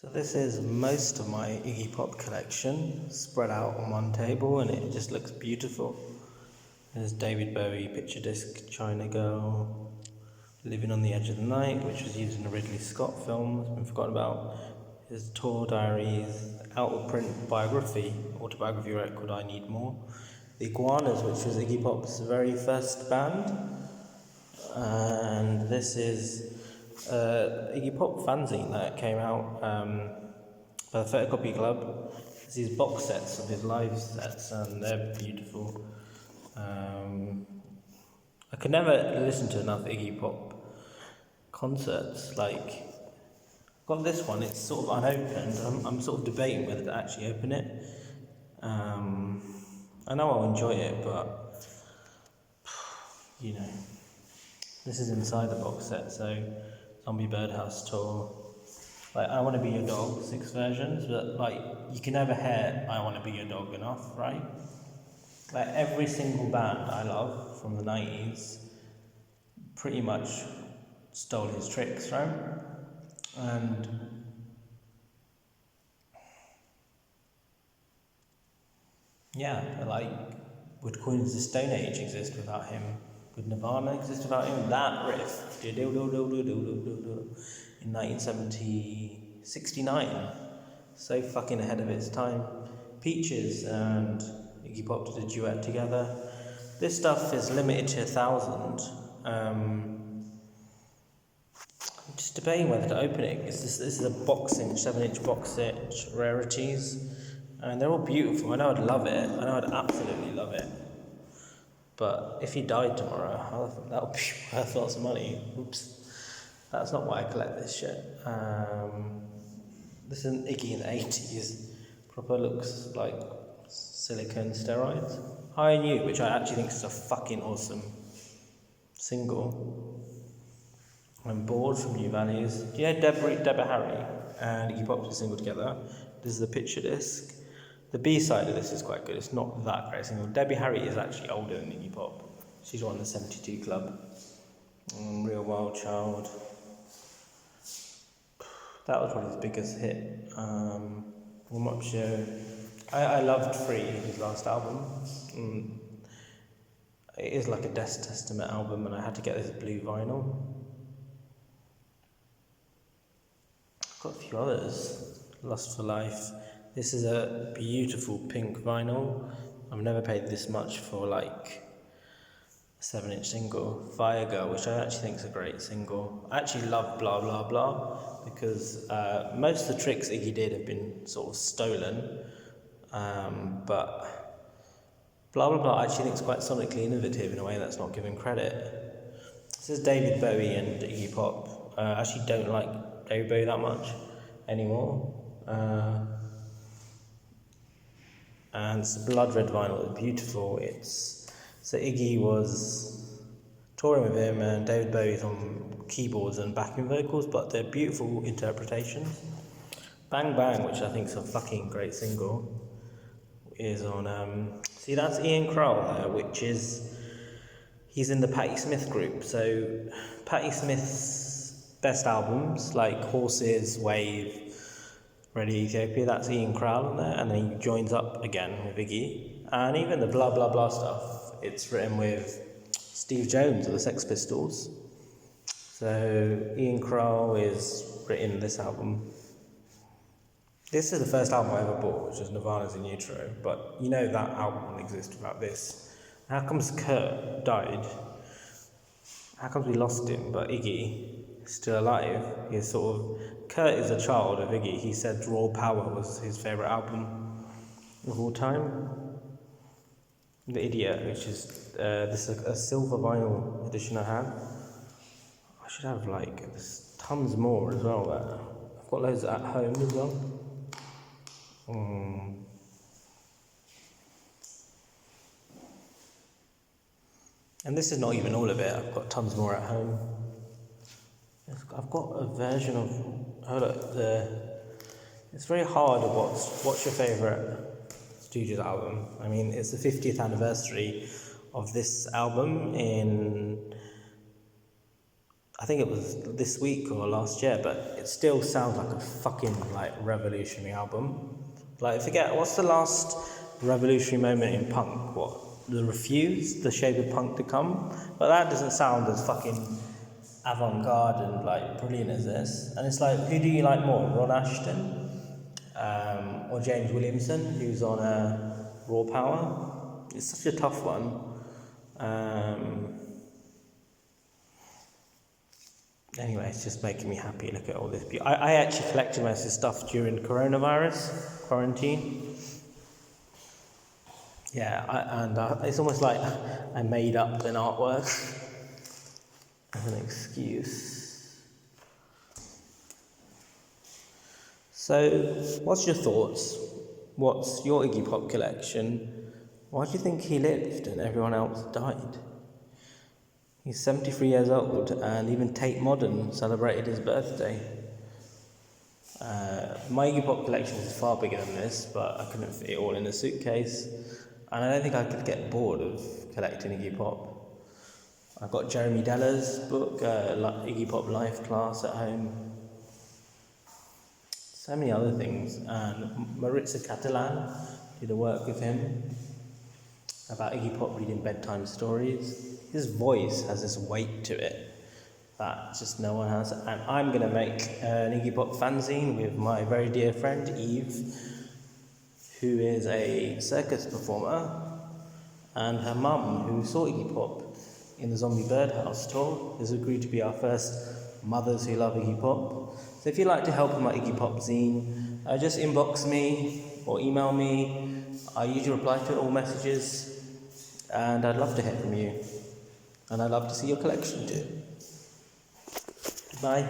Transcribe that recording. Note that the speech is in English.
So this is most of my Iggy Pop collection spread out on one table, and it just looks beautiful. There's David Bowie picture disc, China Girl, Living on the Edge of the Night, which was used in a Ridley Scott film, it's been forgotten about. His tour diaries, out of print autobiography record, I Need More. The Iguanas, which was Iggy Pop's very first band. And this is Iggy Pop fanzine that came out by the Photocopy Club. It's these box sets of his live sets, and they're beautiful. I could never listen to enough Iggy Pop concerts. Like, got this one, it's sort of unopened. I'm sort of debating whether to actually open it. I know I'll enjoy it, but you know, this is inside the box set. So Zombie Birdhouse Tour, like I Want to Be Your Dog, 6 versions, but like you can never hear I Want to Be Your Dog enough, right? Like every single band I love from the 90s pretty much stole his tricks from. And yeah, like, would Queens of the Stone Age exist without him? Would Nirvana exist without him? That riff, in 1969, so fucking ahead of its time. Peaches and Iggy Pop did a duet together. This stuff is limited to 1,000. I'm just debating whether to open it, because this is a 7-inch box set, rarities, and they're all beautiful. I know I'd love it. I know I'd absolutely love it. But if he died tomorrow, that would be worth lots of money. Oops. That's not why I collect this shit. This isn't Iggy in the 80s. Proper looks like silicone steroids. High and You, which I actually think is a fucking awesome single. I'm Bored from New Values. Do you know Deborah Harry and Iggy Pop did a single together? This is the picture disc. The B-side of this is quite good. It's not that great single. Debbie Harry is actually older than Iggy Pop. She's on the 72 Club. Real Wild Child. That was probably his biggest hit. Warm Up Show. I loved Free, his last album. It is like a Death Testament album, and I had to get this blue vinyl. I've got a few others. Lust for Life. This is a beautiful pink vinyl. I've never paid this much for like a 7-inch single. Fire Girl, which I actually think is a great single. I actually love Blah Blah Blah because most of the tricks Iggy did have been sort of stolen, but Blah Blah Blah I actually think is quite sonically innovative in a way that's not given credit. This is David Bowie and Iggy Pop. I actually don't like David Bowie that much anymore. And it's a blood red vinyl, it's beautiful. So Iggy was touring with him, and David Bowie's on keyboards and backing vocals, but they're beautiful interpretations. Bang Bang, which I think is a fucking great single, is on, see that's Ian Crowell there, he's in the Patti Smith group. So Patti Smith's best albums, like Horses, Wave, Ready Ethiopia, that's Ian Crowell in there, and then he joins up again with Iggy. And even the Blah Blah Blah stuff, it's written with Steve Jones of the Sex Pistols. So Ian Crowell is written this album. This is the first album I ever bought, which was Nirvana's In Utero, but you know that album wouldn't exist without this. How comes Kurt died? How comes we lost him, but Iggy is still alive? He's sort of... Kurt is a child of Iggy. He said Raw Power was his favourite album of all time. The Idiot, which is this is a silver vinyl edition I have. I should have there's tons more as well there. I've got loads at home as well. And this is not even all of it. I've got tons more at home. I've got a version of... Hold up, it's very hard to what's your favourite Stooges album. I mean, it's the 50th anniversary of this album in... I think it was this week or last year, but it still sounds like a fucking like revolutionary album. Like, forget, what's the last revolutionary moment in punk? What? The Refuse, The Shape of Punk to Come? But that doesn't sound as fucking avant-garde and like brilliant as this. And it's like, who do you like more, Ron Ashton or James Williamson, who's on Raw Power? It's such a tough one. Anyway, it's just making me happy. Look at all this. I actually collected most of this stuff during coronavirus quarantine. Yeah, it's almost like I made up an artwork as an excuse. So, what's your thoughts? What's your Iggy Pop collection? Why do you think he lived and everyone else died? He's 73 years old, and even Tate Modern celebrated his birthday. My Iggy Pop collection is far bigger than this, but I couldn't fit it all in a suitcase. And I don't think I could get bored of collecting Iggy Pop. I've got Jeremy Deller's book, Iggy Pop Life Class at home. So many other things. And Maritza Catalan did a work with him about Iggy Pop reading bedtime stories. His voice has this weight to it that just no one has. And I'm going to make an Iggy Pop fanzine with my very dear friend Eve, who is a circus performer, and her mum, who saw Iggy Pop in the Zombie Birdhouse tour, has agreed to be our first mothers who love Iggy Pop. So if you'd like to help with my Iggy Pop zine, just inbox me or email me. I usually reply to all messages, and I'd love to hear from you. And I'd love to see your collection too. Goodbye.